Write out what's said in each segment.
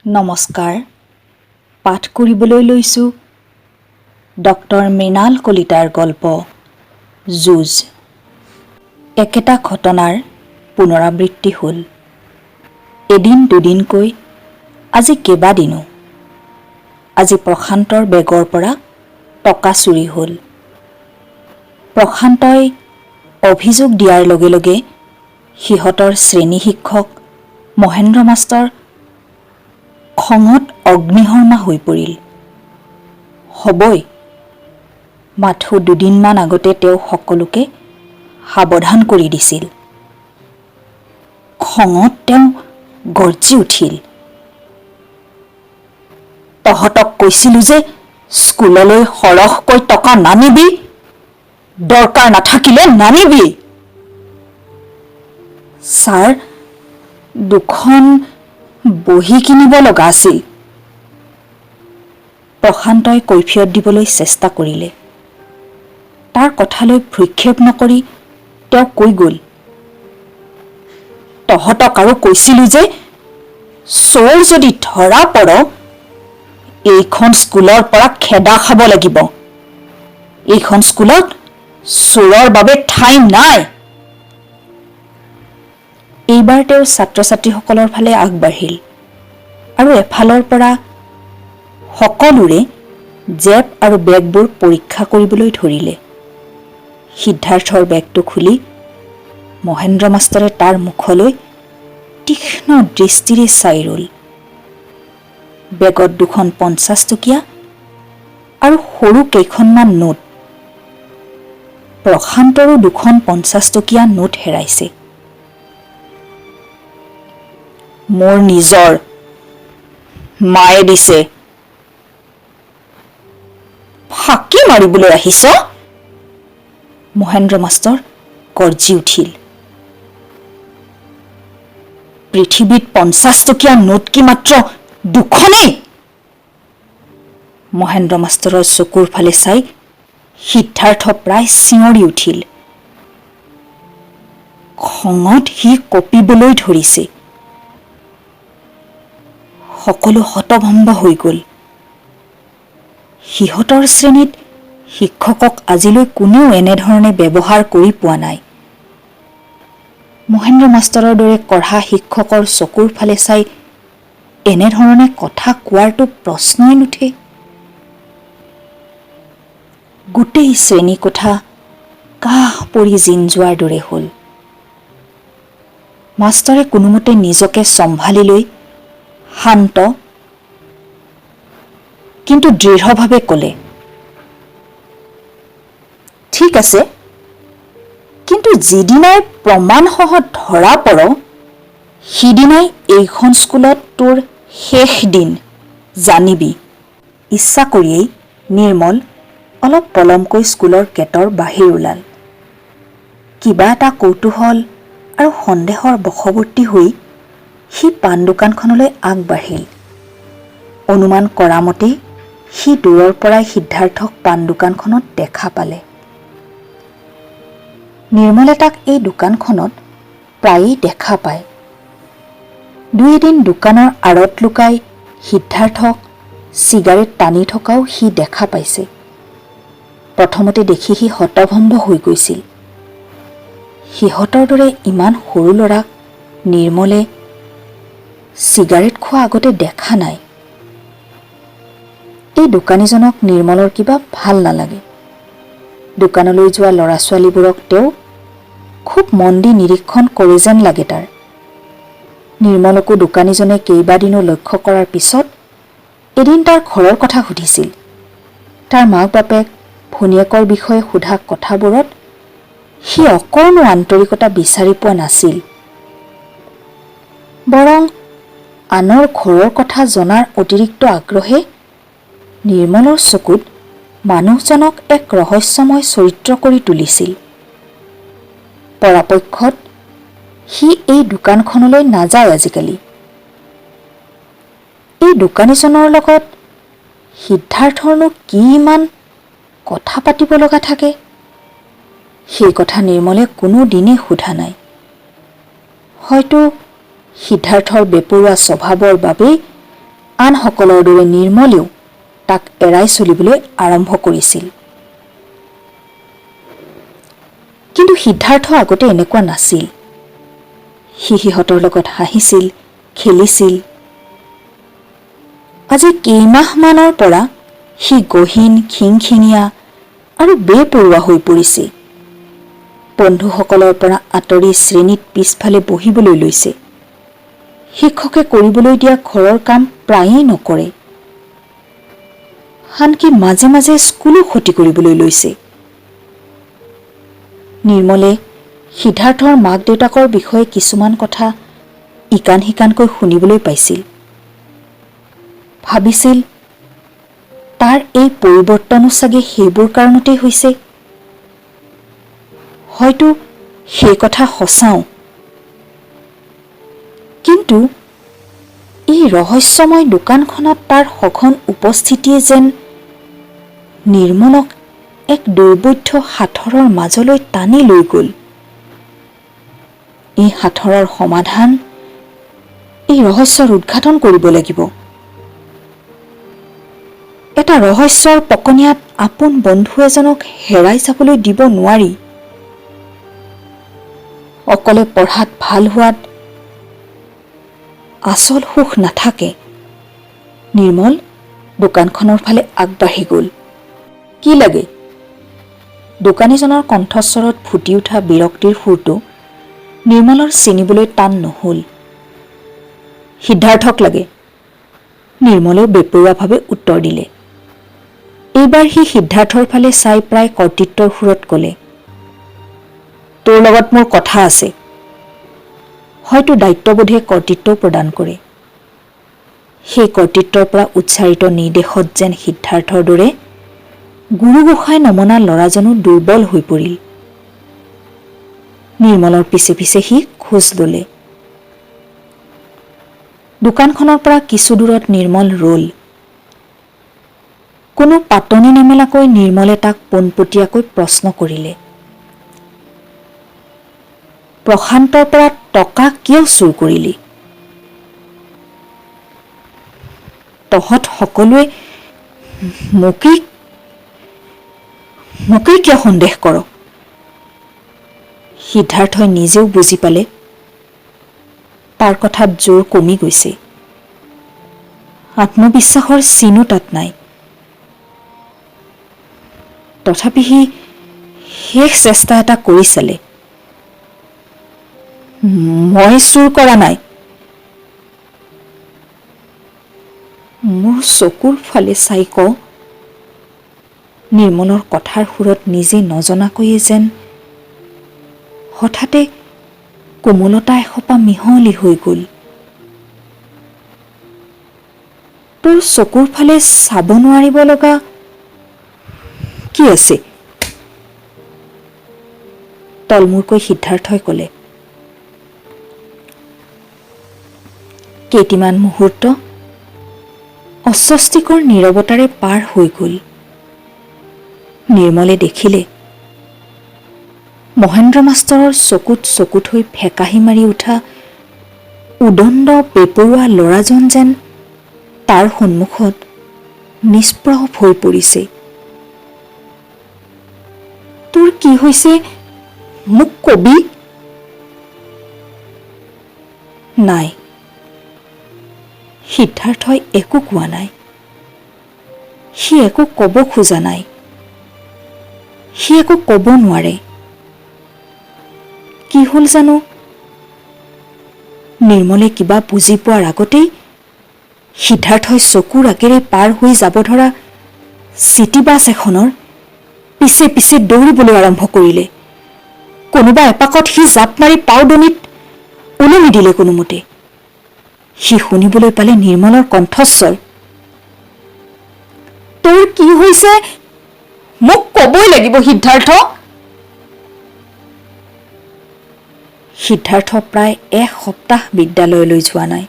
নমস্কাৰ। পাঠ কৰিবলৈ লৈছোঁ ডক্টৰ মৃণাল কলিতাৰ গল্প যুঁজ। একেটা ঘটনাৰ পুনৰাবৃত্তি হ'ল। এদিন দুদিনকৈ আজি কেইবাদিনো। আজি প্ৰশান্তৰ বেগৰ পৰা টকা চুৰি হ'ল। প্ৰশান্তই অভিযোগ দিয়াৰ লগে লগে সিহঁতৰ শ্ৰেণী শিক্ষক মহেন্দ্ৰ মাষ্টৰ খঙত অগ্নিশৰ্মা হৈ পৰিল। হ'বই, মাথো দুদিনমান আগতে তেওঁ সকলোকে সাৱধান কৰি দিছিল। খঙত তেওঁ গৰ্জি উঠিল। তহঁতক কৈছিলোঁ যে স্কুললৈ সৰহকৈ টকা নানিবি, দৰকাৰ নাথাকিলে নানিবি। ছাৰ, দুখন বহি কিনিব লগা আছিল। প্ৰশান্তই কৈফিয়ত দিবলৈ চেষ্টা কৰিলে। তাৰ কথালৈ ভ্ৰূক্ষেপ নকৰি তেওঁ কৈ গ'ল, তহঁতক আৰু কৈছিলোঁ যে চোৰ যদি ধৰা পৰ, এইখন স্কুলৰ পৰা খেদা খাব লাগিব। এইখন স্কুলত চোৰৰ বাবে ঠাই নাই। এইবাৰ তেওঁ ছাত্ৰ ছাত্ৰীসকলৰ ফালে আগবাঢ়িল আৰু এফালৰ পৰা সকলোৰে জেপ আৰু বেগবোৰ পৰীক্ষা কৰিবলৈ ধৰিলে। সিদ্ধাৰ্থৰ বেগটো খুলি মহেন্দ্ৰ মাষ্টৰে তাৰ মুখলৈ তীক্ষ্ণ দৃষ্টিৰে চাই ৰ'ল। বেগত দুখন 50 টকীয়া আৰু সৰু কেইখনমান নোট। প্ৰশান্তৰো দুখন 50 টকীয়া নোট হেৰাইছে। মোৰ নিজৰ, মায়ে দিছে। ফাঁকি মাৰিবলৈ আহিছ? মহেন্দ্ৰ মাষ্টৰ গৰ্জি উঠিল। পৃথিৱীত 50 টকীয়া নোট কি মাত্ৰ দুখনেই? মহেন্দ্ৰ মাষ্টৰৰ চকুৰ ফালে চাই সিদ্ধাৰ্থ প্ৰায় চিঞৰি উঠিল। খঙত সি কঁপিবলৈ ধৰিছে। সকলো হতভম্ব হৈ গ'ল। সিহঁতৰ শ্ৰেণীত শিক্ষকক আজিলৈ কোনেও এনেধৰণে ব্যৱহাৰ কৰি পোৱা নাই। মহেন্দ্ৰ মাষ্টৰৰ দৰে কঢ়া শিক্ষকৰ চকুৰ ফালে চাই এনেধৰণে কথা কোৱাৰতো প্ৰশ্নই নুঠে। গোটেই শ্ৰেণী কোঠা কাহ পৰি জিন যোৱাৰ দৰে হ'ল। মাষ্টৰে কোনোমতে নিজকে চম্ভালি লৈ শান্ত কিন্তু দৃঢ়ভাৱে ক'লে, ঠিক আছে, কিন্তু যিদিনাই প্ৰমাণসহ ধৰা পৰ, সিদিনাই এইখন স্কুলত তোৰ শেষ দিন, জানিবি। ইচ্ছা কৰিয়েই নিৰ্মল অলপ পলমকৈ স্কুলৰ গেটৰ বাহিৰ ওলাল। কিবা এটা কৌতূহল আৰু সন্দেহৰ বশৱৰ্তী হৈ সি পাণ দোকানখনলৈ আগবাঢ়িল। অনুমান কৰা মতে সি দূৰৰ পৰাই সিদ্ধাৰ্থক পাণ দোকানখনত দেখা পালে। নিৰ্মলে তাক এই দোকানখনত প্ৰায়েই দেখা পায়। দুই এদিন দোকানৰ আঁৰত লুকাই সিদ্ধাৰ্থক চিগাৰেট টানি থকাও সি দেখা পাইছে। প্ৰথমতে দেখি সি হতভম্ব হৈ গৈছিল। সিহঁতৰ দৰে ইমান সৰু ল'ৰাক নিৰ্মলে চিগাৰেট খোৱা আগতে দেখা নাই। এই দোকানীজনক নিৰ্মলৰ কিবা ভাল নালাগে। দোকানলৈ যোৱা ল'ৰা ছোৱালীবোৰক তেওঁ খুব মন দি নিৰীক্ষণ কৰে যেন লাগে তাৰ। নিৰ্মলকো দোকানীজনে কেইবাদিনো লক্ষ্য কৰাৰ পিছত এদিন তাৰ ঘৰৰ কথা সুধিছিল। তাৰ মাক বাপেক ভনীয়েকৰ বিষয়ে সোধা কথাবোৰত সি অকণো আন্তৰিকতা বিচাৰি পোৱা নাছিল। বৰং আনৰ ঘৰৰ কথা জনাৰ অতিৰিক্ত আগ্ৰহে নিৰ্মলৰ চকুত মানুহজনক এক ৰহস্যময় চৰিত্ৰ কৰি তুলিছিল। পৰাপক্ষত সি এই দোকানখনলৈ নাযায় আজিকালি। এই দোকানীজনৰ লগত সিদ্ধাৰ্থৰনো কি ইমান কথা পাতিব লগা থাকে, সেই কথা নিৰ্মলে কোনো দিনেই সোধা নাই। হয়তো সিদ্ধাৰ্থৰ বেপৰোৱা স্বভাৱৰ বাবেই আনসকলৰ দৰে নিৰ্মলেও তাক এৰাই চলিবলৈ আৰম্ভ কৰিছিল। কিন্তু সিদ্ধাৰ্থ আগতে এনেকুৱা নাছিল। সি সিহঁতৰ লগত হাঁহিছিল, খেলিছিল। আজি কেইমাহমানৰ পৰা সি গহীন, খিংখিঙীয়া আৰু বেপৰুৱা হৈ পৰিছে। বন্ধুসকলৰ পৰা আঁতৰি শ্ৰেণীত পিছফালে বহিবলৈ লৈছে। শিক্ষকে কৰিবলৈ দিয়া ঘৰৰ কাম প্ৰায়েই নকৰে। আনকি মাজে মাজে স্কুলো ক্ষতি কৰিবলৈ লৈছে। নিৰ্মলে সিদ্ধাৰ্থৰ মাক দেউতাকৰ বিষয়ে কিছুমান কথা ইকান সিকানকৈ শুনিবলৈ পাইছিল। ভাবিছিল তাৰ এই পৰিৱৰ্তনো চাগে সেইবোৰ কাৰণতেই হৈছে। হয়তো সেই কথা সঁচাও। কিন্তু এই ৰহস্যময় দোকানখনত তাৰ সঘন উপস্থিতিয়ে যেন নিৰ্মলক এক দুৰ্বোধ্য সাঁথৰৰ মাজলৈ টানি লৈ গ'ল। এই সাঁথৰৰ সমাধান, এই ৰহস্যৰ উদ্ঘাটন কৰিব লাগিব। এটা ৰহস্যৰ পকনীয়াত আপোন বন্ধু এজনক হেৰাই যাবলৈ দিব নোৱাৰি। অকলে পঢ়াত ভাল হোৱাত আচল সুখ নাথাকে। নিৰ্মল দোকানখনৰ ফালে আগবাঢ়ি গ'ল। কি লাগে? দোকানীজনৰ কণ্ঠস্বৰত ফুটি উঠা বিৰক্তিৰ সুৰটো নিৰ্মলৰ চিনিবলৈ টান নহ'ল। সিদ্ধাৰ্থক লাগে। নিৰ্মলেও বেপৰুৱাভাৱে উত্তৰ দিলে। এইবাৰ সি সিদ্ধাৰ্থৰ ফালে চাই প্ৰায় কৰ্তৃত্বৰ সুৰত ক'লে, তোৰ লগত মোৰ কথা আছে। হয়তো দায়িত্ববোধে কৰ্তৃত্বও প্ৰদান কৰে। সেই কৰ্তৃত্বৰ পৰা উচ্চাৰিত নিৰ্দেশত যেন সিদ্ধাৰ্থৰ দৰে গুৰু গোসাঁই নমনা ল'ৰাজনো দুৰ্বল হৈ পৰিল। নিৰ্মলৰ পিছে পিছে সি খোজ ল'লে। দোকানখনৰ পৰা কিছু দূৰত নিৰ্মল ৰ'ল। কোনো পাতনি নেমেলাকৈ নিৰ্মলে তাক পোনপটীয়াকৈ প্ৰশ্ন কৰিলে, প্ৰশান্তৰ পৰা টকা কিয় চুৰ কৰিলি? তহঁত সকলোৱে মোকেই কিয় সন্দেহ কৰ? সিদ্ধাৰ্থই নিজেও বুজি পালে তাৰ কথাত জোৰ কমি গৈছে। আত্মবিশ্বাসৰ চিনো তাত নাই। তথাপি সি শেষ চেষ্টা এটা কৰি চালে। মই চুৰ কৰা নাই। মোৰ চকুৰ ফালে চাই ক। নিৰ্মলৰ কথাৰ সুৰত নিজে নজনাকৈয়ে যেন হঠাতে কোমলতা এসোপা মিহলি হৈ গ'ল। তোৰ চকুৰ ফালে চাব নোৱাৰিব লগা কি আছে? তলমূৰকৈ সিদ্ধাৰ্থই ক'লে। কেইটিমান মুহূৰ্ত অস্বস্তিকৰ নীৰৱতাৰে পাৰ হৈ গ'ল। নিৰ্মলে দেখিলে মহেন্দ্ৰ মাষ্টৰৰ চকুত চকু থৈ ফেকাহি মাৰি উঠা উদণ্ড বেপৰুৱা ল'ৰাজন যেন তাৰ সন্মুখত নিষ্প্ৰভ হৈ পৰিছে। তোৰ কি হৈছে মোক কবি? নাই, সিদ্ধাৰ্থই একো কোৱা নাই। সি একো ক'ব খোজা নাই। সি একো ক'ব নোৱাৰে। কি হ'ল জানো? নিৰ্মলে কিবা বুজি পোৱাৰ আগতেই সিদ্ধাৰ্থই চকুৰ আগেৰে পাৰ হৈ যাব ধৰা চিটি বাছ এখনৰ পিছে পিছে দৌৰিবলৈ আৰম্ভ কৰিলে। কোনোবা এপাকত সি জাপ মাৰি পাওদনিত ওলমি দিলে কোনোমতে। সি শুনিবলৈ পালে নিৰ্মলৰ কণ্ঠস্বৰ, তোৰ কি হৈছে মোক ক'বই লাগিব সিদ্ধাৰ্থ। সিদ্ধাৰ্থ প্ৰায় এসপ্তাহ বিদ্যালয়লৈ যোৱা নাই।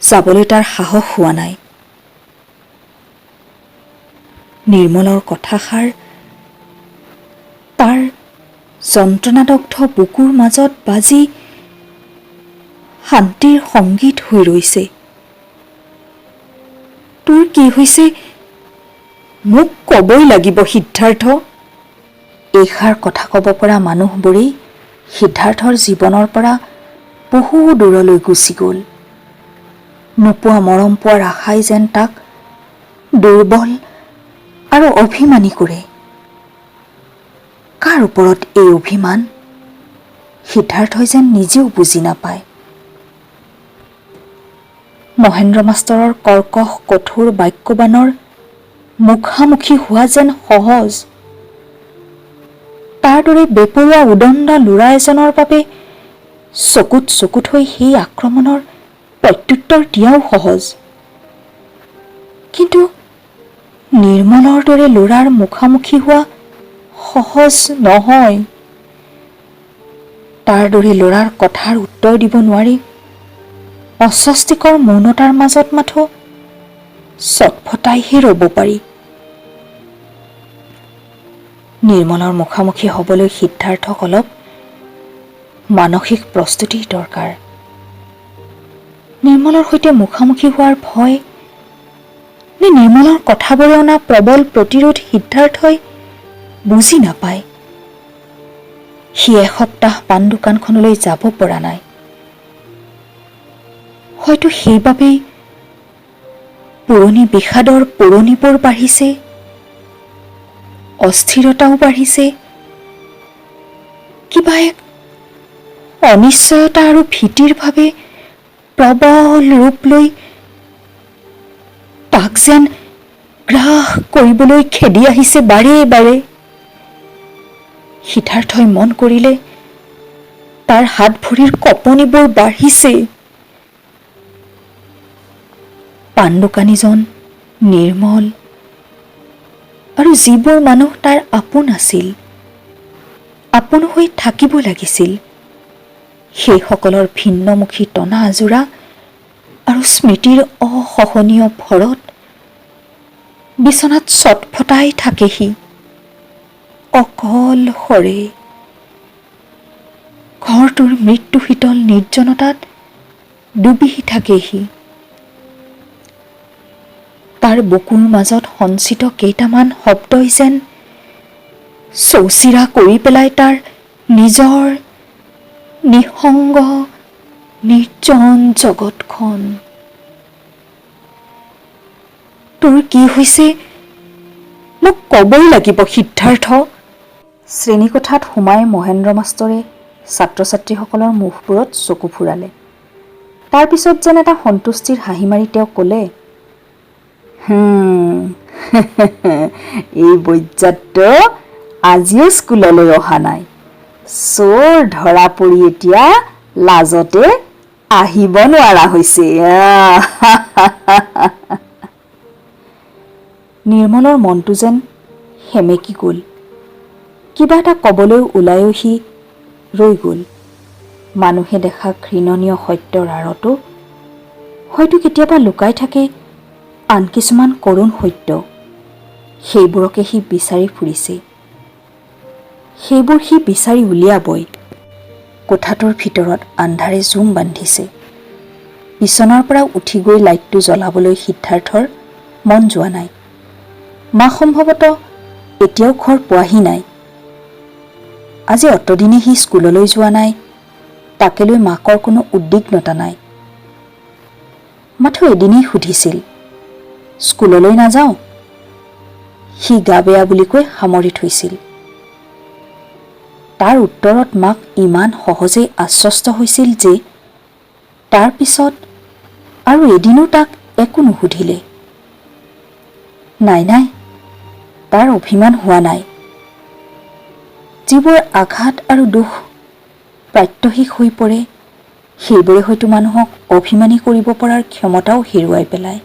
যাবলৈ তাৰ সাহস হোৱা নাই। নিৰ্মলৰ কথাষাৰ তাৰ যন্ত্ৰণাদগ্ধ বুকুৰ মাজত বাজি শান্তিৰ সংগীত হৈ ৰৈছে। তোৰ কি হৈছে মোক ক'বই লাগিব সিদ্ধাৰ্থ। এইষাৰ কথা ক'ব পৰা মানুহবোৰেই সিদ্ধাৰ্থৰ জীৱনৰ পৰা বহু দূৰলৈ গুচি গ'ল। নোপোৱা মৰম পোৱাৰ আশাই যেন তাক দুৰ্বল আৰু অভিমানী কৰে। কাৰ ওপৰত এই অভিমান সিদ্ধাৰ্থই যেন নিজেও বুজি নাপায়। মহেন্দ্ৰ মাষ্টৰৰ কৰ্কশ কঠোৰ বাক্যবাণৰ মুখামুখি হোৱা যেন সহজ। তাৰ দৰে বেপৰোৱা উদণ্ড ল'ৰা এজনৰ বাবে চকুত চকুত হৈ সেই আক্ৰমণৰ প্ৰত্যুত্তৰ দিয়াও সহজ। কিন্তু নিৰ্মলৰ দৰে ল'ৰাৰ মুখামুখি হোৱা সহজ নহয়। তাৰ দৰে ল'ৰাৰ কথাৰ উত্তৰ দিব নোৱাৰি অস্বস্তিকৰ মৌনতাৰ মাজত মাথো চটফটাইহে ৰ'ব পাৰি। নিৰ্মলৰ মুখামুখি হ'বলৈ সিদ্ধাৰ্থক অলপ মানসিক প্ৰস্তুতিৰ দৰকাৰ। নিৰ্মলৰ সৈতে মুখামুখি হোৱাৰ ভয় নে নিৰ্মলৰ কথাবোৰে অনা প্ৰবল প্ৰতিৰোধ সিদ্ধাৰ্থই বুজি নাপায়। সি এসপ্তাহ পাণ দোকানখনলৈ যাব পৰা নাই। হয়তো সেইবাবেই পুৰণি বিষাদৰ পুৰণিবোৰ বাঢ়িছে, অস্থিৰতাও বাঢ়িছে, কিবা এক অনিশ্চয়তা আৰু ভীতিৰ ভাৱে প্ৰবল ৰূপ লৈ তাক যেন গ্ৰাস কৰিবলৈ খেদি আহিছে বাৰে বাৰে। সিদ্ধাৰ্থই মন কৰিলে তাৰ হাত ভৰিৰ কঁপনিবোৰ বাঢ়িছে। পাণ দোকানীজন, নিৰ্মল আৰু যিবোৰ মানুহ তাৰ আপোন আছিল, আপোন হৈ থাকিব লাগিছিল, সেইসকলৰ ভিন্নমুখী টনা আজোৰা আৰু স্মৃতিৰ অসহনীয় ভৰত বিচনাত চটফটাই থাকে সি অকলশৰে। ঘৰটোৰ মৃত্যু শীতল নিৰ্জনতাত ডুবি থাকে সি। তাৰ বুকুৰ মাজত সঞ্চিত কেইটামান শব্দই যেন চৌচিৰা কৰি পেলাই তাৰ নিজৰ নিঃসংগ নিৰ্জন জগতখন। তোৰ কি হৈছে মোক ক'বই লাগিব সিদ্ধাৰ্থ। শ্ৰেণীকোঠাত সোমাই মহেন্দ্ৰ মাষ্টৰে ছাত্ৰ ছাত্ৰীসকলৰ মুখবোৰত চকু ফুৰালে। তাৰ পিছত যেন এটা সন্তুষ্টিৰ হাঁহি মাৰি তেওঁ ক'লে, এই বৈজাতটো আজিও স্কুললৈ অহা নাই। চোৰ ধৰা পৰি এতিয়া লাজতে আহিব নোৱাৰা হৈছে। নিৰ্মলৰ মনটো যেন সেমেকি গ'ল। কিবা এটা ক'বলৈ ওলায়ো সি ৰৈ গ'ল। মানুহে দেখা ঘৃণনীয় সত্যৰ আঁৰতো হয়তো কেতিয়াবা লুকাই থাকে আন কিছুমান কৰুণ সত্য। সেইবোৰকে সি বিচাৰি ফুৰিছে, সেইবোৰ সি বিচাৰি উলিয়াবই। কোঠাটোৰ ভিতৰত আন্ধাৰে জুম বান্ধিছে। বিচনাৰ পৰা উঠি গৈ লাইটটো জ্বলাবলৈ সিদ্ধাৰ্থৰ মন যোৱা নাই। মা সম্ভৱতঃ এতিয়াও ঘৰ পোৱাহি নাই। আজি অতদিনে সি স্কুললৈ যোৱা নাই, তাকে লৈ মাকৰ কোনো উদ্বিগ্নতা নাই। মাথো এদিনেই সুধিছিল, স্কুললৈ নাযাওঁ? সি গা বেয়া বুলি কৈ সামৰি থৈছিল। তাৰ উত্তৰত মাক ইমান সহজেই আশ্বস্ত হৈছিল যে তাৰ পিছত আৰু এদিনো তাক একো নুসুধিলে। নাই নাই, তাৰ অভিমান হোৱা নাই। যিবোৰ আঘাত আৰু দুখ প্ৰাত্যহিক হৈ পৰে, সেইবোৰে হয়তো মানুহক অভিমানী কৰিব পৰাৰ ক্ষমতাও হেৰুৱাই পেলায়।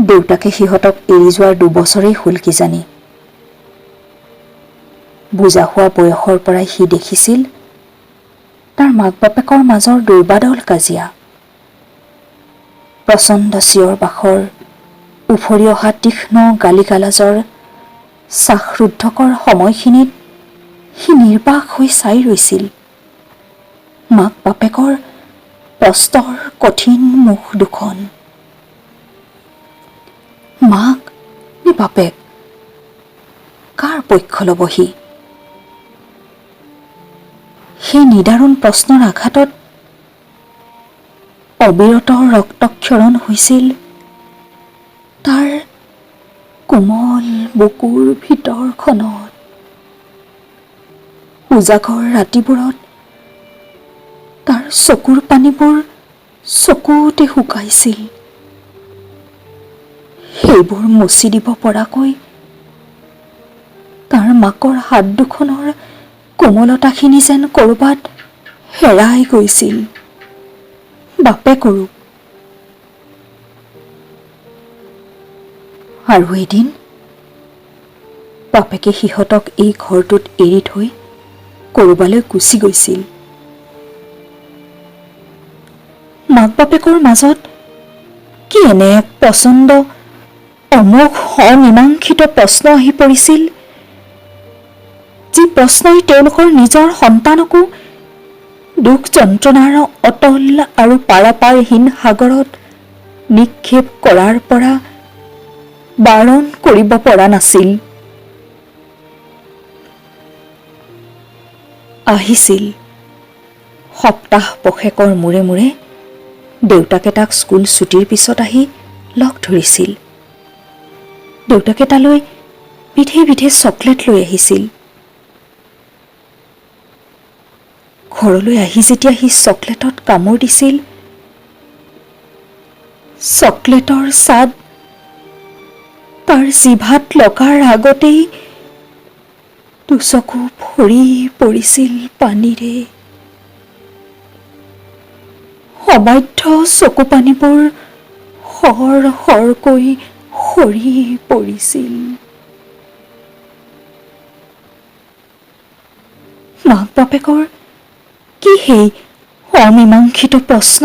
দেউতাকে সিহঁতক এৰি যোৱাৰ 2 বছৰেই হ'ল কিজানি। বুজা হোৱা বয়সৰ পৰাই সি দেখিছিল তাৰ মাক বাপেকৰ মাজৰ দুৰ্বাদল কাজিয়া। প্ৰচণ্ড চিঞৰ বাখৰ, উফৰি অহা তীক্ষ্ণ গালি গালাজৰ শ্বাসৰুদ্ধকৰ সময়খিনিত সি নিৰ্বাক হৈ চাই ৰৈছিল মাক বাপেকৰ প্ৰস্তৰ কঠিন মুখ দুখন। মাক নে বাপেক, কাৰ পক্ষ ল'ব সি? সেই নিদাৰুণ প্ৰশ্নৰ আঘাতত অবিৰত ৰক্তক্ষৰণ হৈছিল তাৰ কোমল বুকুৰ ভিতৰখনত। উজাগৰ ৰাতিবোৰত তাৰ চকুৰ পানীবোৰ চকুতে শুকাইছিল। সেইবোৰ মচি দিব পৰাকৈ তাৰ মাকৰ হাত দুখনৰ কোমলতাখিনি যেন ক'ৰবাত হেৰাই গৈছিল। বাপেকৰো। আৰু এদিন বাপেকে সিহঁতক এই ঘৰটোত এৰি থৈ ক'ৰবালৈ গুচি গৈছিল। মাক বাপেকৰ মাজত কি এনে এক প্ৰচণ্ড অমোঘ অমীমাংসিত প্ৰশ্ন আহি পৰিছিল, যি প্ৰশ্নই তেওঁলোকৰ নিজৰ সন্তানকো দুখ যন্ত্ৰণাৰ অতল আৰু পাৰাপাৰহীন সাগৰত নিক্ষেপ কৰাৰ পৰা বাৰণ কৰিব পৰা নাছিল। আহিছিল সপ্তাহ পষেকৰ মূৰে মূৰে দেউতাকে তাক স্কুল ছুটিৰ পিছত আহি লগ ধৰিছিল। দেউতাকে তালৈ বিধে বিধে চকলেট লৈ আহিছিল। ঘৰলৈ আহি যেতিয়া সি চকলেটত কামোৰ দিছিল, চকলেটৰ স্বাদ তাৰ জিভাত লগাৰ আগতেই দুচকু ভৰি পৰিছিল পানীৰে। অবাধ্য চকু পানীবোৰ সৰ সৰকৈ সৰি পৰিছিল। মাক বাপেকৰ কি সেই অমীমাংসিত প্ৰশ্ন,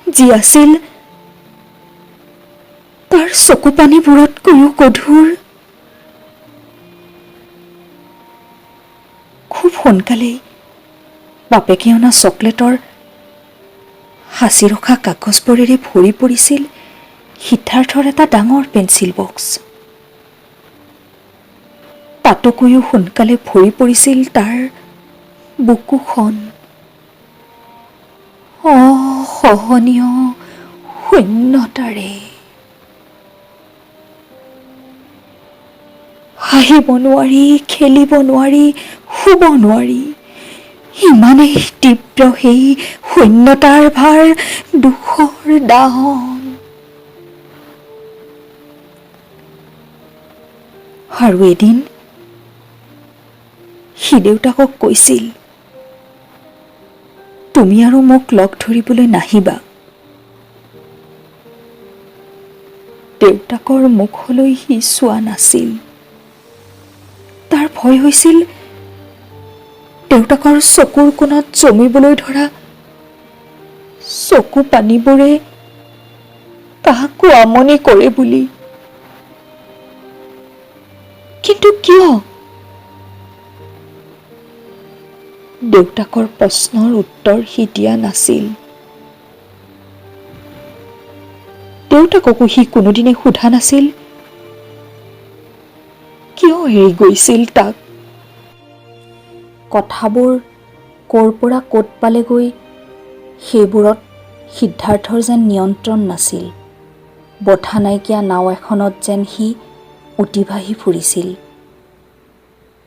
যি আছিল তাৰ চকু পানীবোৰতকৈও গধুৰ? খুব সোনকালেই বাপেকে অনা চকলেটৰ সাঁচি ৰখা কাগজবোৰেৰে ভৰি পৰিছিল সিদ্ধাৰ্থৰ এটা ডাঙৰ পেঞ্চিল বক্স। তাতকৈও সোনকালে ভৰি পৰিছিল তাৰ বুকুখন। অসহনীয় শূন্যতাৰে। হাঁহিব নোৱাৰি, খেলিব নোৱাৰি, শুব নোৱাৰি, ইমানেই তীব্ৰ সেই শূন্যতাৰ ভাৰ, দুখৰ দাহন। আৰু এদিন সি দেউতাকক কৈছিল, তুমি আৰু মোক লগ ধৰিবলৈ নাহিবা। দেউতাকৰ মুখলৈ সি চোৱা নাছিল। তাৰ ভয় হৈছিল দেউতাকৰ চকুৰ কোণত জমিবলৈ ধৰা চকু পানীবোৰে তাহাকো আমনি কৰে বুলি। কিন্তু কিয়? দেউতাকৰ প্ৰশ্নৰ উত্তৰ সি দিয়া নাছিল। দেউতাককো সি কোনোদিনে সোধা নাছিল কিয় এৰি গৈছিল তাক। কথাবোৰ ক'ৰ পৰা ক'ত পালেগৈ, সেইবোৰত সিদ্ধাৰ্থৰ যেন নিয়ন্ত্ৰণ নাছিল। বঠা নাইকিয়া নাও এখনত যেন সি উটি ভাহি ফুৰিছিল।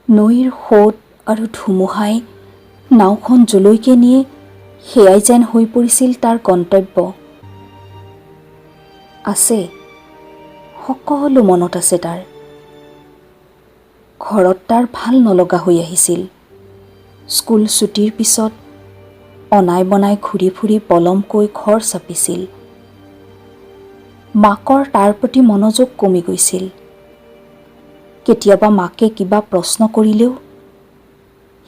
নৈৰ সোঁত আৰু ধুমুহাই নাওখন যলৈকে নিয়ে সেয়াই যেন হৈ পৰিছিল তাৰ গন্তব্য। আছে, সকলো মনত আছে তাৰ। ঘৰত তাৰ ভাল নলগা হৈ আহিছিল। স্কুল ছুটিৰ পিছত অনাই বনাই ঘূৰি ফুৰি পলমকৈ ঘৰ চাপিছিল। মাকৰ তাৰ প্ৰতি মনোযোগ কমি গৈছিল। কেতিয়াবা মাকে কিবা প্ৰশ্ন কৰিলেও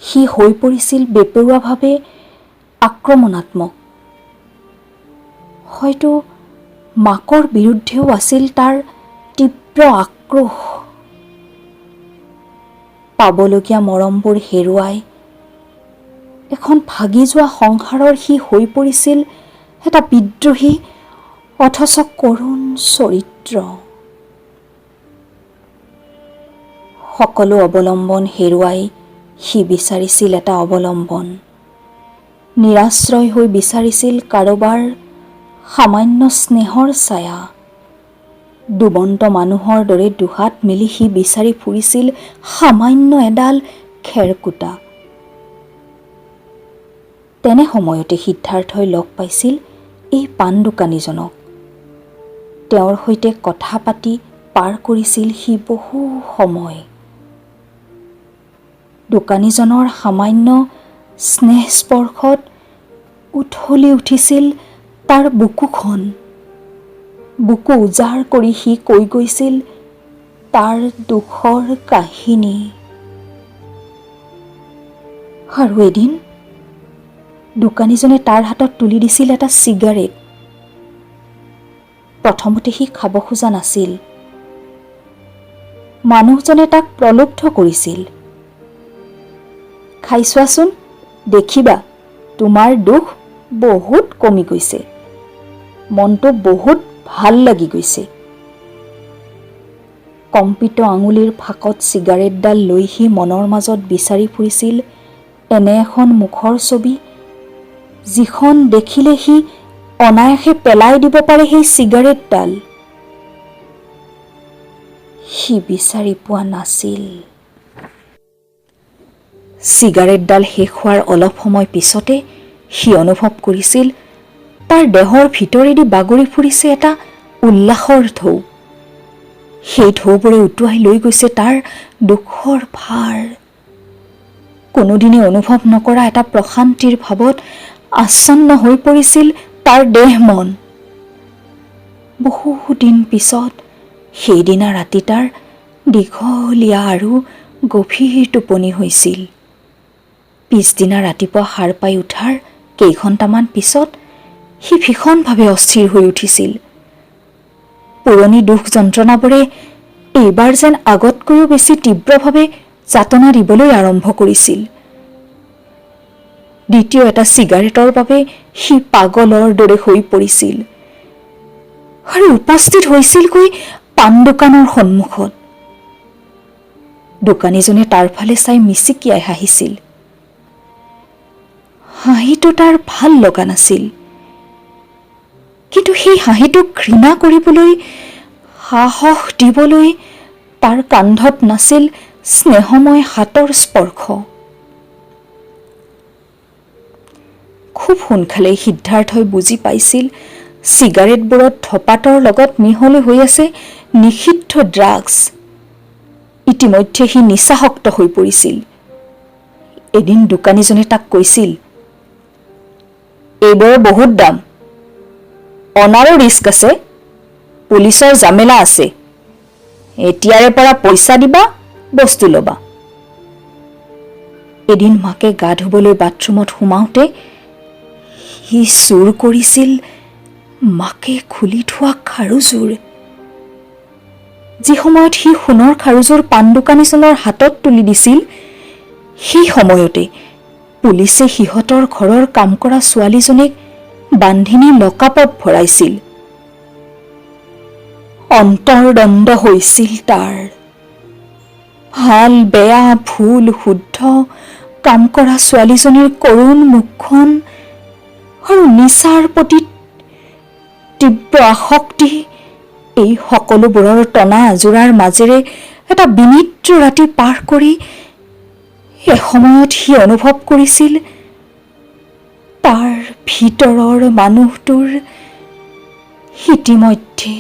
সি হৈ পৰিছিল বেপেৰুৱাভাৱে আক্ৰমণাত্মক। হয়তো মাকৰ বিৰুদ্ধেও আছিল তাৰ তীব্ৰ আক্ৰোশ। পাবলগীয়া মৰমবোৰ হেৰুৱাই এখন ভাগি যোৱা সংসাৰৰ সি হৈ পৰিছিল এটা বিদ্ৰোহী অথচ কৰুণ চৰিত্ৰ। সকলো অৱলম্বন হেৰুৱাই সি বিচাৰিছিল এটা অৱলম্বন। নিৰাশ্ৰয় হৈ বিচাৰিছিল কাৰোবাৰ সামান্য স্নেহৰ ছায়া। ডুবন্ত মানুহৰ দৰে দুহাত মেলি সি বিচাৰি ফুৰিছিল সামান্য এডাল খেৰকুটা। তেনে সময়তে সিদ্ধাৰ্থই লগ পাইছিল এই পাণ দোকানীজনক। তেওঁৰ সৈতে কথা পাতি পাৰ কৰিছিল সি বহু সময়। দোকানীজনৰ সামান্য স্নেহস্পৰ্শত উঠলি উঠিছিল তাৰ বুকুখন। বুকু উজাৰ কৰি সি কৈ গৈছিল তাৰ দুখৰ কাহিনী। আৰু এদিন দোকানীজনে তাৰ হাতত তুলি দিছিল এটা চিগাৰেট। প্ৰথমতে সি খাব খোজা নাছিল। মানুহজনে তাক প্ৰলুব্ধ কৰিছিল। খাই চোৱাচোন, দেখিবা তোমাৰ দুখ বহুত কমি গৈছে, মনটো বহুত ভাল লাগি গৈছে। কম্পিত আঙুলিৰ ফাঁকত চিগাৰেটডাল লৈ সি মনৰ মাজত বিচাৰি ফুৰিছিল এনে এখন মুখৰ ছবি, যিখন দেখিলে সি অনায়াসে পেলাই দিব পাৰে সেই চিগাৰেটডাল। সি বিচাৰি পোৱা নাছিল। চিগাৰেটডাল শেষ হোৱাৰ অলপ সময় পিছতে সি অনুভৱ কৰিছিল তাৰ দেহৰ ভিতৰেদি বাগৰি ফুৰিছে এটা উল্লাসৰ ঢৌ। সেই ঢৌবোৰে উটুৱাই লৈ গৈছে তাৰ দুখৰ ভাৰ। কোনোদিনে অনুভৱ নকৰা এটা প্ৰশান্তিৰ ভাৱত আচ্ছন্ন হৈ পৰিছিল তাৰ দেহ মন। বহুদিন পিছত সেইদিনা ৰাতি তাৰ দীঘলীয়া আৰু গভীৰ টোপনি হৈছিল। পিছদিনা ৰাতিপুৱা সাৰ পাই উঠাৰ কেইঘণ্টামান পিছত সি ভীষণভাৱে অস্থিৰ হৈ উঠিছিল। পুৰণি দুখ যন্ত্ৰণাবোৰে এইবাৰ যেন আগতকৈও বেছি তীব্ৰভাৱে যাতনা দিবলৈ আৰম্ভ কৰিছিল। দ্বিতীয় এটা চিগাৰেটৰ বাবে সি পাগলৰ দৰে হৈ পৰিছিল আৰু উপস্থিত হৈছিলগৈ পাণ দোকানৰ সন্মুখত। দোকানীজনে তাৰ ফালে চাই মিচিকিয়াই হাঁহিছিল। হাঁহিটো তাৰ ভাল লগা নাছিল, কিন্তু সেই হাঁহিটোক ঘৃণা কৰিবলৈ, সাহস দিবলৈ তাৰ কান্ধত নাছিল স্নেহময় হাতৰ স্পৰ্শ। খুব সোনকালেই সিদ্ধাৰ্থই বুজি পাইছিল চিগাৰেটবোৰত ধপাতৰ লগত মিহলি হৈ আছে নিষিদ্ধ ড্ৰাগছ। ইতিমধ্যে সি নিচাসক্ত হৈ পৰিছিল। এদিন দোকানীজনে তাক কৈছিল, এইবোৰৰ বহুত দাম, অনাৰো ৰিস্ক আছে, পুলিচৰ জামেলা আছে, এতিয়াৰে পৰা পইচা দিবা, বস্তু ল'বা। এদিন মাকে গা ধুবলৈ বাথৰুমত সোমাওঁতে সি চুৰ কৰিছিল মাকে খুলি থোৱা খাৰুযোৰ। যি সময়ত সি সোণৰ খাৰুযোৰ পাণ দোকানীজনৰ হাতত তুলি দিছিল, সেই সময়তে পুলিচে সিহঁতৰ ঘৰৰ কাম কৰা ছোৱালীজনীক বান্ধি নি লকআপত ভৰাইছিল। অন্তৰ্দণ্ড হৈছিল তাৰ। ভাল বেয়া ভুল শুদ্ধ কাম কৰা ছোৱালীজনীৰ কৰুণ মুখখন আৰু নিচাৰ প্ৰতি তীব্ৰ আসক্তি, এই সকলোবোৰৰ টনা আজোৰাৰ মাজেৰে এটা বিনিদ্ৰ ৰাতি পাৰ কৰি এসময়ত সি অনুভৱ কৰিছিল তাৰ ভিতৰৰ মানুহটোৰ ইতিমধ্যে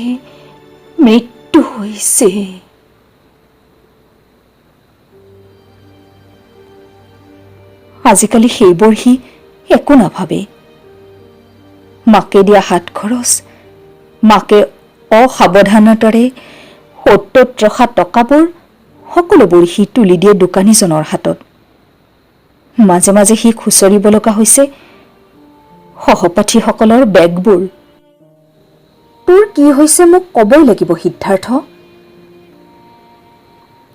মৃত্যু হৈছে। আজিকালি সেইবোৰ সি একো নাভাবে। মাকে দিয়া হাত খৰচ, মাকে অসাৱধানতাৰে সৌতত ৰখা টকাবোৰ সকলোবোৰ সি তুলি দিয়ে দোকানীজনৰ হাতত। মাজে মাজে সি খুচৰিব লগা হৈছে সহপাঠীসকলৰ বেগবোৰ। তোৰ কি হৈছে মোক ক'বই লাগিব সিদ্ধাৰ্থ।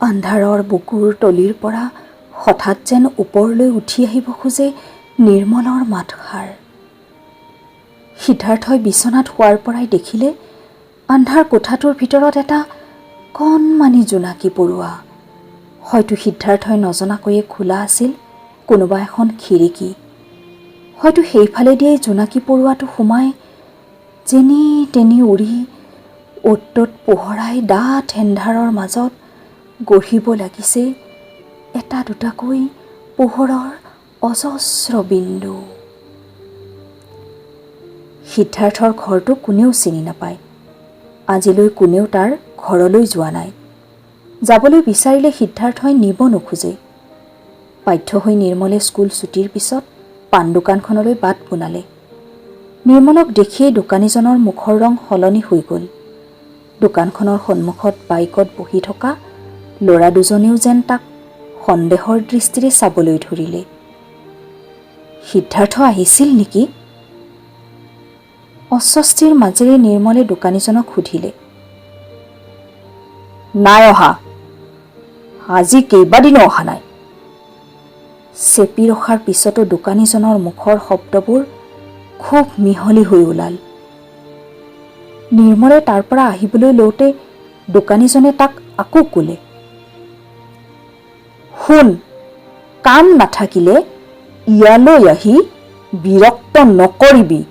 আন্ধাৰৰ বুকুৰ তলিৰ পৰা হঠাৎ যেন ওপৰলৈ উঠি আহিব খোজে নিৰ্মলৰ মাতষাৰ। সিদ্ধাৰ্থই বিচনাত শোৱাৰ পৰাই দেখিলে আন্ধাৰ কোঠাটোৰ ভিতৰত এটা কণমানি জোনাকী পৰুৱা। হয়তো সিদ্ধাৰ্থই নজনাকৈয়ে খোলা আছিল কোনোবা এখন খিৰিকী। হয়তো সেইফালেদিয়েই জোনাকী পৰুৱাটো সোমাই যেনি তেনি উৰি অ'ত ত'ত পোহৰাই ডাঠ এন্ধাৰৰ মাজত গঢ়িব লাগিছে এটা দুটাকৈ পোহৰৰ অজস্ৰ বিন্দু। সিদ্ধাৰ্থৰ ঘৰটো কোনেও চিনি নাপায়। আজিলৈ কোনেও তাৰ ঘৰলৈ যোৱা নাই। যাবলৈ বিচাৰিলে সিদ্ধাৰ্থই নিব নোখোজে। বাধ্য হৈ নিৰ্মলে স্কুল ছুটিৰ পিছত পাণ দোকানখনলৈ বাট পোনালে। নিৰ্মলক দেখিয়েই দোকানীজনৰ মুখৰ ৰং সলনি হৈ গ'ল। দোকানখনৰ সন্মুখত বাইকত বহি থকা ল'ৰা দুজনেও যেন তাক সন্দেহৰ দৃষ্টিৰে চাবলৈ ধৰিলে। সিদ্ধাৰ্থ আহিছিল নেকি? অস্বস্তিৰ মাজেৰে নিৰ্মলে দোকানীজনক সুধিলে। নাই অহা, আজি কেইবাদিনো অহা নাই। চেপি ৰখাৰ পিছতো দোকানীজনৰ মুখৰ শব্দবোৰ খুব মিহলি হৈ ওলাল। নিৰ্মলে তাৰ পৰা আহিবলৈ লওঁতে দোকানীজনে তাক আকৌ ক'লে, শুন, কাম নাথাকিলে ইয়ালৈ আহি বিৰক্ত নকৰিবি।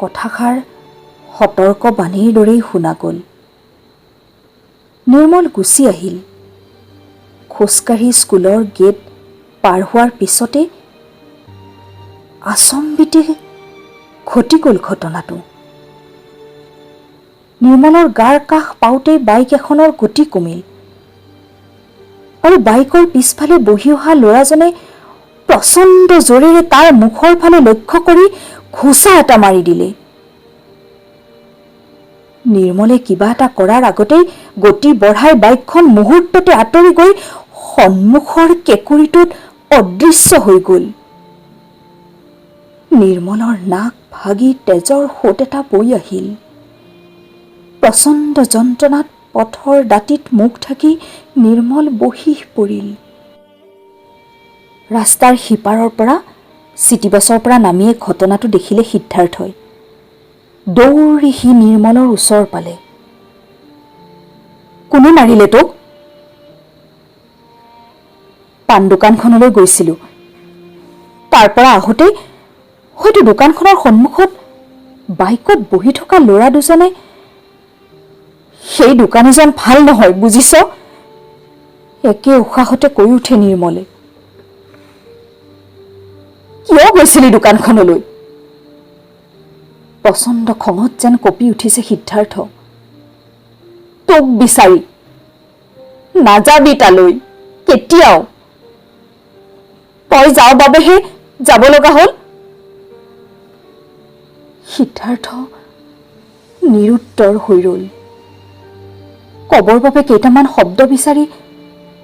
কথাষাৰ সতৰ্ক বাণীৰ দৰেই শুনা গ'ল। নিৰ্মল গুচি আহিল। খোজকাঢ়ি স্কুলৰ গেট পাৰ হোৱাৰ পিছতে আচম্বিতে ঘটি গ'ল ঘটনাটো। নিৰ্মলৰ গাৰ কাষ পাওঁতেই বাইক এখনৰ গতি কমিল আৰু বাইকৰ পিছফালে বহি অহা ল'ৰাজনে প্ৰচণ্ড জোৰেৰে তাৰ মুখৰ ফালে লক্ষ্য কৰি ঘোচা এটা মাৰি দিলে। নিৰ্মলে কিবা এটা কৰাৰ আগতেই গতি বঢ়াই বাইকখন মুহূৰ্ততে আঁতৰি গৈ সন্মুখৰ কেঁকুৰিটোত অদৃশ্য হৈ গ'ল। নিৰ্মলৰ নাক ভাগি তেজৰ সোঁত এটা বৈ আহিল। প্ৰচণ্ড যন্ত্ৰণাত পথৰ দাঁতিত মুখ ঢাকি নিৰ্মল বহি পৰিল। ৰাস্তাৰ সিপাৰৰ পৰা চিটিবাছৰ পৰা নামিয়ে ঘটনাটো দেখিলে সিদ্ধাৰ্থই। দৌৰি সি নিৰ্মলৰ ওচৰ পালে। কোনে মাৰিলে তোক? পাণ দোকানখনলৈ গৈছিলোঁ। তাৰ পৰা আহোঁতেই হয়তো দোকানখনৰ সন্মুখত বাইকত বহি থকা ল'ৰা দুজনে, সেই দোকানীজন ভাল নহয় বুজিছ, একে উশাহতে কৈ উঠে নিৰ্মলে। কিয় গৈছিলি দোকানখনলৈ? প্ৰচণ্ড খঙত যেন কঁপি উঠিছে সিদ্ধাৰ্থ। তোক বিচাৰি। নাযাবি তালৈ কেতিয়াও। তই যাৱ বাবেহে যাব লগা হ'ল। সিদ্ধাৰ্থ নিৰুত্তৰ হৈ ৰ'ল। কবৰ বাবে কেইটামান শব্দ বিচাৰি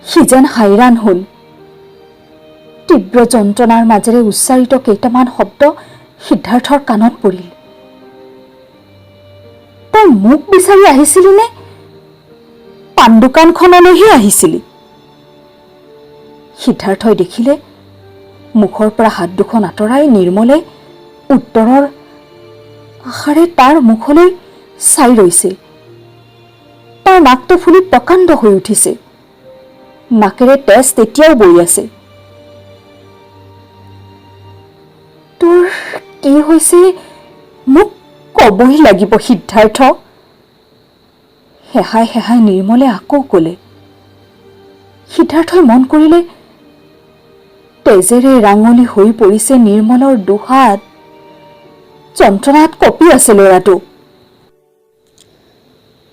সি যেন হাইৰাণ হ'ল। তীব্ৰ যন্ত্ৰণাৰ মাজেৰে উচ্চাৰিত কেইটামান শব্দ সিদ্ধাৰ্থৰ কাণত পৰিল। তই মোক বিচাৰি আহিছিলি নে পাণ দোকানখনলৈহে আহিছিলি? সিদ্ধাৰ্থই দেখিলে মুখৰ পৰা হাত দুখন আঁতৰাই নিৰ্মলে উত্তৰৰ আশাৰে তাৰ মুখলৈ চাই ৰৈছে। তাৰ নাকটো ফুলি প্ৰকাণ্ড হৈ উঠিছে। নাকেৰে তেজ তেতিয়াও বৈ আছে। তোৰ কি হৈছে মোক ক'বই লাগিব সিদ্ধাৰ্থ। হেহাই হেহাই নিৰ্মলে আকৌ ক'লে। সিদ্ধাৰ্থই মন কৰিলে তেজেৰে ৰাঙলী হৈ পৰিছে নিৰ্মলৰ দুহাত। যন্ত্ৰণাত কঁপি আছে ল'ৰাটো।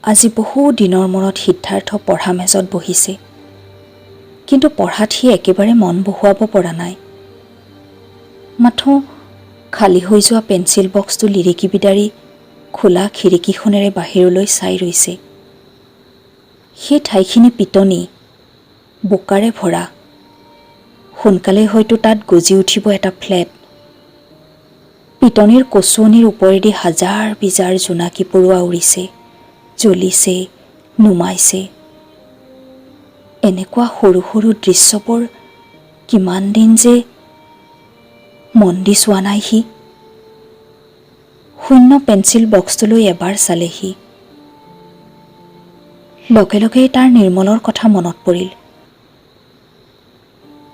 আজি বহু দিনৰ মূৰত সিদ্ধাৰ্থ পঢ়া মেজত বহিছে, কিন্তু পঢ়াত সি একেবাৰে মন বহুৱাব পৰা নাই। মাথো খালী হৈ যোৱা পেঞ্চিল বক্সটো লিৰিকি বিদাৰি খোলা খিৰিকীখনেৰে বাহিৰলৈ চাই ৰৈছে। সেই ঠাইখিনি পিটনি, বোকাৰে ভৰা। সোনকালে হয়তো তাত গজি উঠিব এটা ফ্লেট। পিটনিৰ কচুৱনিৰ ওপৰেদি হাজাৰ বিজাৰ জোনাকী পৰুৱা উৰিছে, জ্বলিছে, নুমাইছে। এনেকুৱা সৰু সৰু দৃশ্যবোৰ কিমান দিন যে মন দি চোৱা নাই সি। শূন্য পেঞ্চিল বক্সটোলৈ এবাৰ চালেহি। লগে লগেই তাৰ নিৰ্মলৰ কথা মনত পৰিল।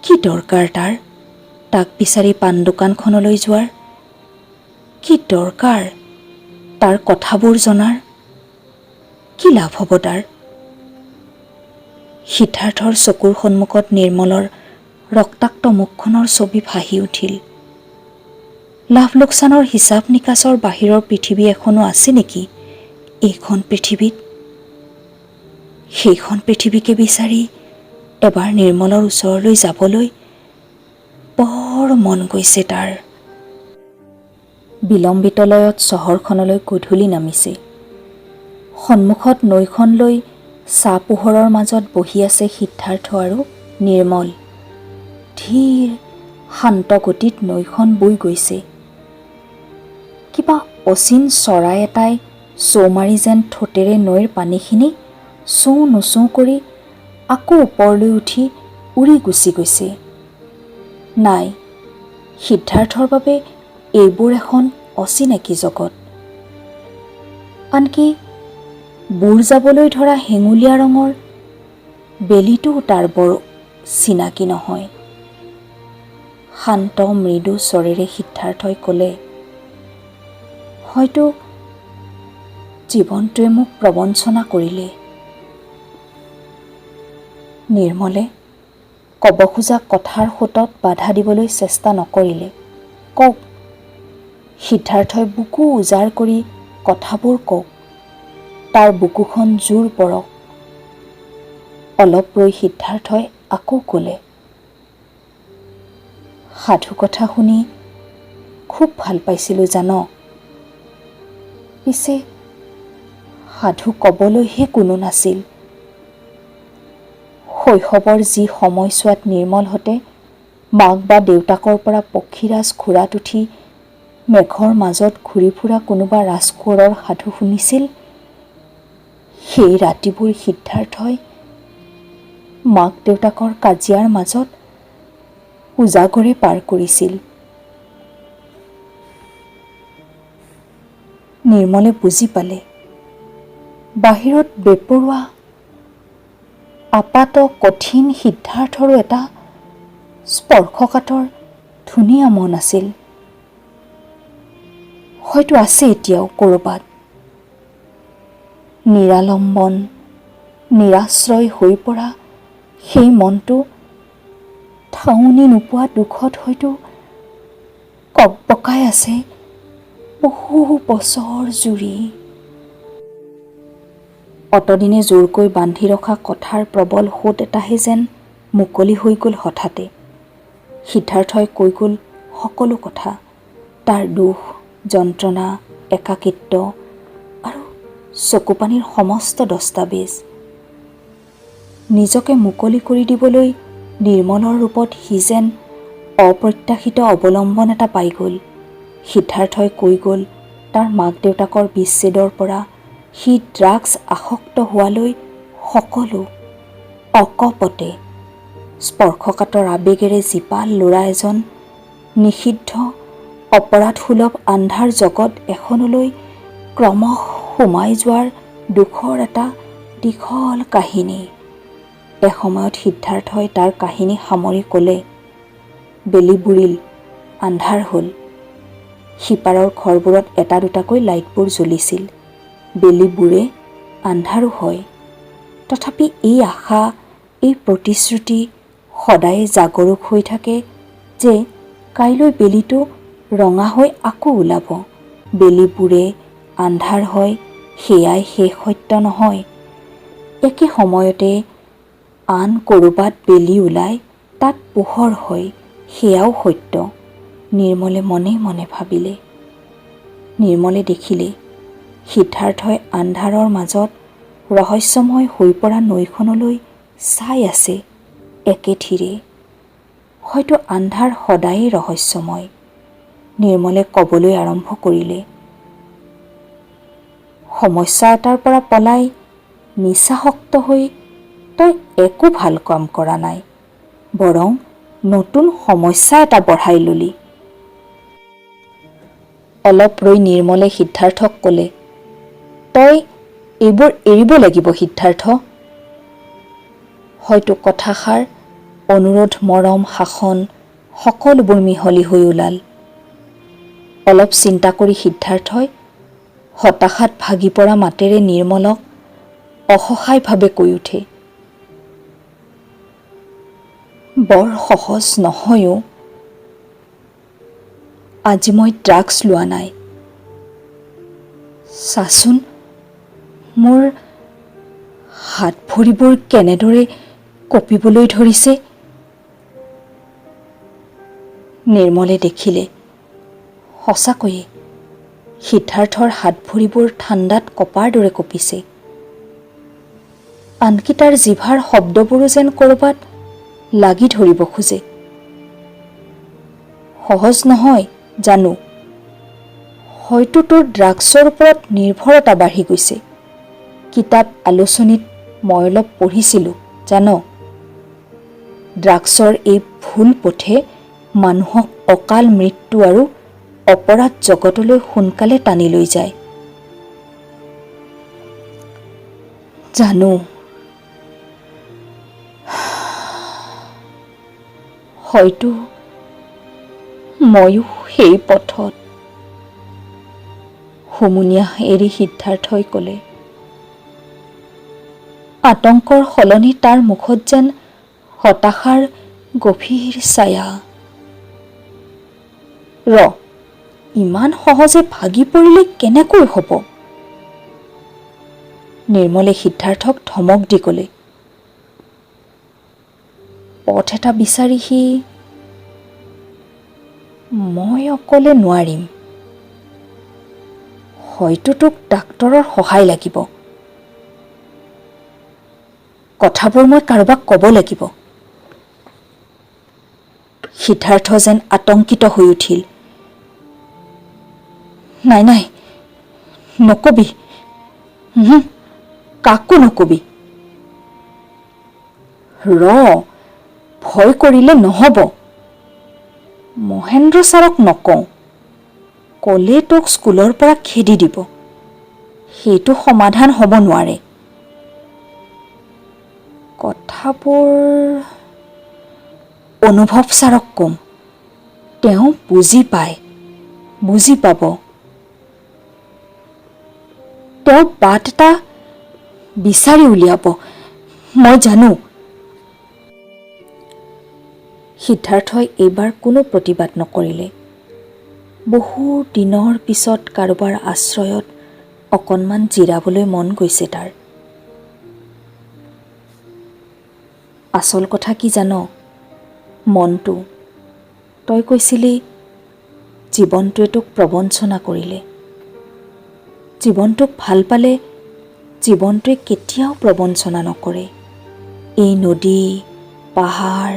কি দৰকাৰ তাক বিচাৰি পাণ দোকানখনলৈ যোৱাৰ? কি দৰকাৰ তাৰ কথাবোৰ জনাৰ? কি লাভ হ'ব তাৰ? সিদ্ধাৰ্থৰ চকুৰ সন্মুখত নিৰ্মলৰ ৰক্তাক্ত মুখখনৰ ছবি ভাহি উঠিল। লাভ লোকচানৰ হিচাপ নিকাচৰ বাহিৰৰ পৃথিৱী এখনো আছে নেকি এইখন পৃথিৱীত? সেইখন পৃথিৱীকে বিচাৰি এবাৰ নিৰ্মলৰ ওচৰলৈ যাবলৈ বৰ মন গৈছে তাৰ। বিলম্বিতলয়ত চহৰখনলৈ গধূলি নামিছে। সন্মুখত নৈখন লৈ চাহ পোহৰৰ মাজত বহি আছে সিদ্ধাৰ্থ আৰু নিৰ্মল। ধীৰ শান্ত গতিত নৈখন বৈ গৈছে। কিবা অচিন চৰাই এটাই চৌ মাৰি যেন ঠোঁটেৰে নৈৰ পানীখিনি চোঁ নোচোঁ কৰি আকৌ ওপৰলৈ উঠি উৰি গুচি গৈছে। নাই, সিদ্ধাৰ্থৰ বাবে এইবোৰ এখন অচিনাকি জগত। আনকি বুৰ যাবলৈ ধৰা হেঙুলীয়া ৰঙৰ বেলিটোও তাৰ বৰ চিনাকি নহয়। শান্ত মৃদু স্বৰেৰে সিদ্ধাৰ্থই ক'লে, হয়তো জীৱনটোৱে মোক প্ৰবঞ্চনা কৰিলে। নিৰ্মলে ক'ব খোজা কথাৰ সোঁতত বাধা দিবলৈ চেষ্টা নকৰিলে। কওক, সিদ্ধাৰ্থই বুকু উজাৰ কৰি কথাবোৰ কওক। তাৰ বুকুখন জোৰ পৰক। অলপ ৰৈ সিদ্ধাৰ্থই আকৌ ক'লে, সাধু কথা শুনি খুব ভাল পাইছিলোঁ জান। পিছে সাধু ক'বলৈহে কোনো নাছিল। শৈশৱৰ যি সময়ছোৱাত নিৰ্মলহঁতে মাক বা দেউতাকৰ পৰা পক্ষীৰাজ ঘোঁৰাত উঠি মেঘৰ মাজত ঘূৰি ফুৰা কোনোবা ৰাজকোঁৱৰৰ সাধু শুনিছিল, সেই ৰাতিবোৰ সিদ্ধাৰ্থই মাক দেউতাকৰ কাজিয়াৰ মাজত উজাগৰে পাৰ কৰিছিল। নিৰ্মলে বুজি পালে, বাহিৰত বেপৰোৱা আপাত কঠিন সিদ্ধাৰ্থৰো এটা স্পৰ্শকাতৰ ধুনীয়া মন আছিল। হয়তো আছে এতিয়াও ক'ৰবাত। নিৰালম্বন নিৰাশ্ৰয় হৈ পৰা সেই মনটো ঠাউনি নোপোৱা দুখত হয়তো ককবকাই আছে বহু বছৰ জুৰি। অতদিনে জোৰকৈ বান্ধি ৰখা কথাৰ প্ৰবল সোঁত এটাহে যেন মুকলি হৈ গ'ল হঠাতে। সিদ্ধাৰ্থই কৈ গ'ল সকলো কথা, তাৰ দুখ যন্ত্ৰণা একাকিত্ব আৰু চকুপানীৰ সমস্ত দস্তাবেজ। নিজকে মুকলি কৰি দিবলৈ নিৰ্মলৰ ৰূপত সি যেন অপ্ৰত্যাশিত অৱলম্বন এটা পাই গ'ল। সিদ্ধাৰ্থই কৈ গ'ল তাৰ মাক দেউতাকৰ বিচ্ছেদৰ পৰা সি ড্ৰাগছ আসক্ত হোৱালৈ সকলো অকপতে স্পৰ্শকাতৰ আবেগেৰে জীপাল ল'ৰা এজন নিষিদ্ধ অপৰাধসুলভ আন্ধাৰ জগত এখনলৈ ক্ৰমশ সোমাই যোৱাৰ দুখৰ এটা দীঘল কাহিনী। এসময়ত সিদ্ধাৰ্থই তাৰ কাহিনী সামৰি ক'লে, বেলি বুৰিল, আন্ধাৰ হ'ল। সিপাৰৰ ঘৰবোৰত এটা দুটাকৈ লাইটবোৰ জ্বলিছিল। বেলি বুৰে, আন্ধাৰো হয়। তথাপি এই আশা, এই প্ৰতিশ্ৰুতি সদায় জাগৰূক হৈ থাকে যে কাইলৈ বেলিটো ৰঙা হৈ আকৌ ওলাব। বেলি বুৰে, আন্ধাৰ হয়, সেয়াই শেষ সত্য নহয়। একে সময়তে আন ক'ৰবাত বেলি ওলাই তাত পোহৰ হয়, সেয়াও সত্য। নিৰ্মলে মনে মনে ভাবিলে। নিৰ্মলে দেখিলে সিদ্ধাৰ্থই আন্ধাৰৰ মাজত ৰহস্যময় হৈ পৰা নৈখনলৈ চাই আছে একেথিৰে। হয়তো আন্ধাৰ সদায়েই ৰহস্যময়। নিৰ্মলে ক'বলৈ আৰম্ভ কৰিলে, সমস্যা এটাৰ পৰা পলাই নিচাসক্ত হৈ তই একো ভাল কাম কৰা নাই, বৰং নতুন সমস্যা এটা বঢ়াই ললি। অলপ ৰৈ নিৰ্মলে সিদ্ধাৰ্থক ক'লে, তই এইবোৰ এৰিব লাগিব সিদ্ধাৰ্থ। হয়তো কথাষাৰ, অনুৰোধ, মৰম, শাসন সকলোবোৰ মিহলি হৈ ওলাল। অলপ চিন্তা কৰি সিদ্ধাৰ্থই হতাশাত ভাগি পৰা মাতেৰে নিৰ্মলক অসহায়ভাৱে কৈ উঠে, বৰ সহজ নহয়ো। আজি মই ড্ৰাগছ লোৱা নাই। চাচোন মোৰ হাত ভৰিবোৰ কেনেদৰে কঁপিবলৈ ধৰিছে। নিৰ্মলে দেখিলে সঁচাকৈয়ে সিদ্ধাৰ্থৰ হাত ভৰিবোৰ ঠাণ্ডাত কঁপাৰ দৰে কঁপিছে। আনকি তাৰ জিভাৰ শব্দবোৰো যেন ক'ৰবাত লাগি ধৰিব খোজে। সহজ নহয় জানো, হয়তো তোৰ ড্ৰাগছৰ ওপৰত নিৰ্ভৰতা বাঢ়ি গৈছে। কিতাপ আলোচনীত মই অলপ পঢ়িছিলোঁ জান, ড্ৰাগছৰ এই ভুল পথে মানুহক অকাল মৃত্যু আৰু অপৰাধ জগতলৈ সোনকালে টানি লৈ যায়। জানো, হয়তো ময়ো সেই পথত। হুমুনিয়াহ এৰি সিদ্ধাৰ্থই ক'লে। আতংকৰ সলনি তাৰ মুখত যেন হতাশাৰ গভীৰ ছায়া। ইমান সহজে ভাগি পৰিলে কেনেকৈ হ'ব? নিৰ্মলে সিদ্ধাৰ্থক ধমক দি ক'লে, পথ এটা বিচাৰি মই অকলে নোৱাৰিম। হয়তো তোক ডাক্তৰৰ সহায় লাগিব। কথাবোৰ মই কাৰোবাক ক'ব লাগিব। সিদ্ধাৰ্থ যেন আতংকিত হৈ উঠিল। নাই নাই, নকবি, কাকো নকবি। ভয় কৰিলে নহ'ব। মহেন্দ্ৰ ছাৰক নকওঁ, ক'লে তোক স্কুলৰ পৰা খেদি দিব। সেইটো সমাধান হ'ব নোৱাৰে। কথাবোৰ অনুভৱ ছাৰক ক'ম, তেওঁ বুজি পাব। তেওঁ বাট এটা বিচাৰি উলিয়াব, মই জানো। সিদ্ধাৰ্থই এইবাৰ কোনো প্ৰতিবাদ নকৰিলে। বহু দিনৰ পিছত কাৰোবাৰ আশ্ৰয়ত অকণমান জিৰাবলৈ মন গৈছে তাৰ। আচল কথা কি জান, মনটো, তই কৈছিলি জীৱনটোৱে তোক প্ৰবঞ্চনা কৰিলে। জীৱনটোক ভাল পালে জীৱনটোৱে কেতিয়াও প্ৰবঞ্চনা নকৰে। এই নদী, পাহাৰ,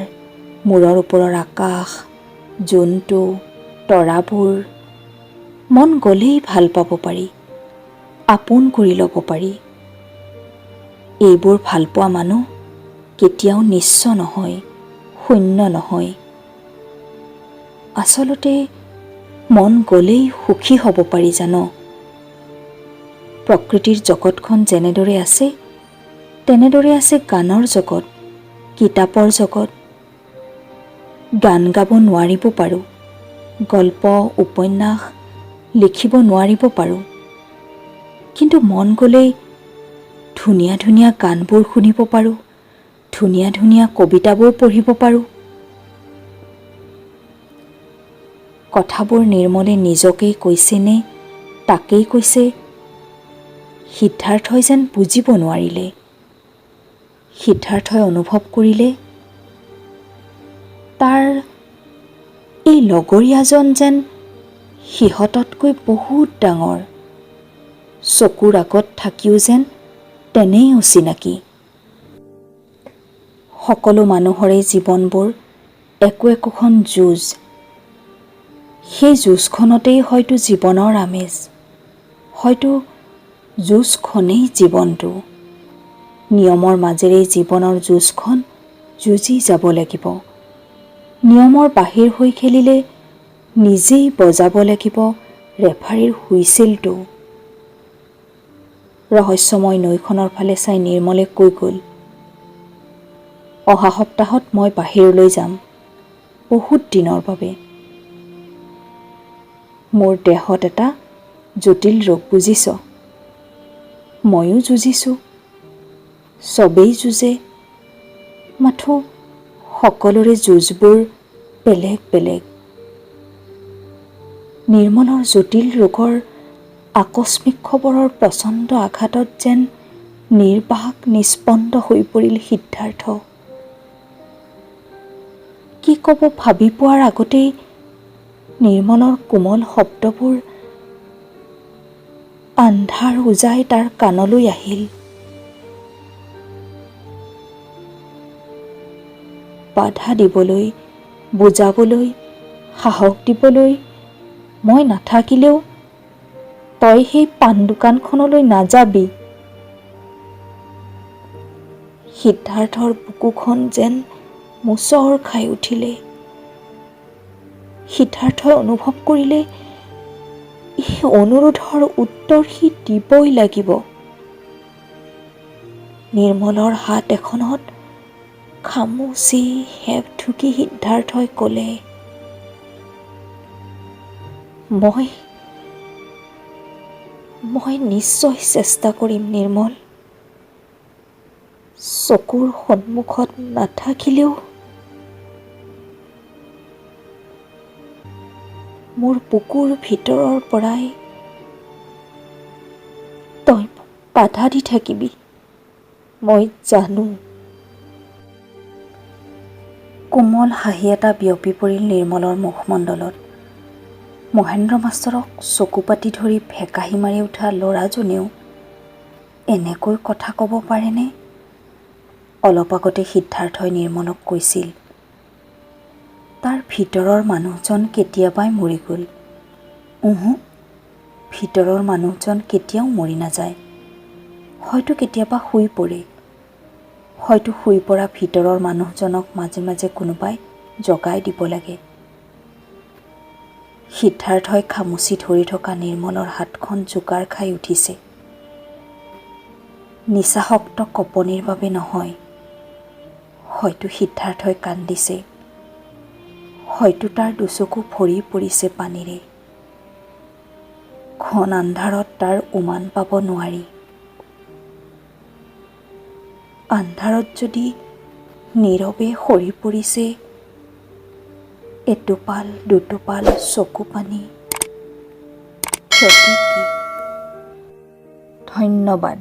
মূৰৰ ওপৰৰ আকাশ, জন্তু, তৰাবোৰ মন গ'লেই ভাল পাব পাৰি, আপোন কৰি ল'ব পাৰি। এইবোৰ ভালপোৱা মানুহ কেতিয়াও নিঃস্ব নহয়, শূন্য নহয়। আচলতে মন গ'লেই সুখী হ'ব পাৰি জান। প্ৰকৃতিৰ জগতখন যেনেদৰে আছে, তেনেদৰে আছে গানৰ জগত, কিতাপৰ জগত। গান গাব নোৱাৰিব পাৰোঁ, গল্প, উপন্যাস লিখিব নোৱাৰিব পাৰোঁ, কিন্তু মন গ'লেই ধুনীয়া ধুনীয়া গানবোৰ শুনিব পাৰোঁ, ধুনীয়া ধুনীয়া কবিতাবোৰ পঢ়িব পাৰোঁ। কথাবোৰ নিৰ্মলে নিজকেই কৈছেনে তাকেই কৈছে, সিদ্ধাৰ্থই যেন বুজিব নোৱাৰিলে। সিদ্ধাৰ্থই অনুভৱ কৰিলে তাৰ এই লগৰীয়াজন যেন সিহঁততকৈ বহুত ডাঙৰ, চকুৰ আগত থাকিও যেন তেনেই অচিনাকি। সকলো মানুহৰে জীৱনবোৰ একোখন যুঁজ। সেই যুঁজখনতেই হয়তো জীৱনৰ আমেজ, হয়তো যুঁজখনেই জীৱনটো। নিয়মৰ মাজেৰেই জীৱনৰ যুঁজখন যুঁজি যাব লাগিব। নিয়মৰ বাহিৰ হৈ খেলিলে নিজেই বজাব লাগিব ৰেফাৰীৰ হুইছেলটো। ৰহস্যময় নৈখনৰ ফালে চাই নিৰ্মলে কৈ গ'ল, অহা সপ্তাহত মই বাহিৰলৈ যাম, বহুত দিনৰ বাবে। মোৰ দেহত এটা জটিল ৰোগ, বুজিছ? ময়ো যুঁজিছোঁ, চবেই যুঁজে, মাথো সকলোৰে যুঁজবোৰ বেলেগ বেলেগ। নিৰ্মলৰ জটিল ৰোগৰ আকস্মিক খবৰৰ প্ৰচণ্ড আঘাতত যেন নিৰ্বাক নিস্পন্দ হৈ পৰিল সিদ্ধাৰ্থ। কি ক'ব ভাবি পোৱাৰ আগতেই নিৰ্মলৰ কোমল শব্দবোৰ আন্ধাৰ উজাই তাৰ কাণলৈ আহিল। বাধা দিবলৈ, বুজাবলৈ, সাহস দিবলৈ মই নাথাকিলেও তই সেই পাণ দোকানখনলৈ নাযাবি। সিদ্ধাৰ্থৰ বুকুখন যেন মোচৰ খাই উঠিলে। সিদ্ধাৰ্থই অনুভৱ কৰিলে এই অনুৰোধৰ উত্তৰ সি দিবই লাগিব। নিৰ্মলৰ হাত এখনত খামুচি হেপ ঢুকি সিদ্ধাৰ্থই ক'লে, মই নিশ্চয় চেষ্টা কৰিম নিৰ্মল। চকুৰ সন্মুখত নাথাকিলেও মোৰ বুকুৰ ভিতৰৰ পৰাই তই বাধা দি থাকিবি, মই জানো। কোমল হাঁহি এটা বিয়পি পৰিল নিৰ্মলৰ মুখমণ্ডলত। মহেন্দ্ৰ মাষ্টৰক চকু পাতি ধৰি ভেকাহি মাৰি উঠা ল'ৰাজনেও এনেকৈ কথা ক'ব পাৰেনে? অলপ আগতে সিদ্ধাৰ্থই নিৰ্মলক কৈছিল, তাৰ ভিতৰৰ মানুহজন কেতিয়াবাই মৰি গ'ল। ভিতৰৰ মানুহজন কেতিয়াও মৰি নাযায়, হয়তো কেতিয়াবা শুই পৰে। হয়তো শুই পৰা ভিতৰৰ মানুহজনক মাজে মাজে কোনোবাই জগাই দিব লাগে। সিদ্ধাৰ্থই খামুচি ধৰি থকা নিৰ্মলৰ হাতখন জোকাৰ খাই উঠিছে। নিচাসক্ত কঁপনিৰ বাবে নহয়, হয়তো সিদ্ধাৰ্থই কান্দিছে, হয়তো তাৰ দুচকু ভৰি পৰিছে পানীৰে। ঘন আন্ধাৰত তাৰ উমান পাব নোৱাৰি। আন্ধাৰত যদি নীৰৱে সৰি পৰিছে এটোপাল দুটোপাল চকু পানী, ক্ষতি কি? ধন্যবাদ।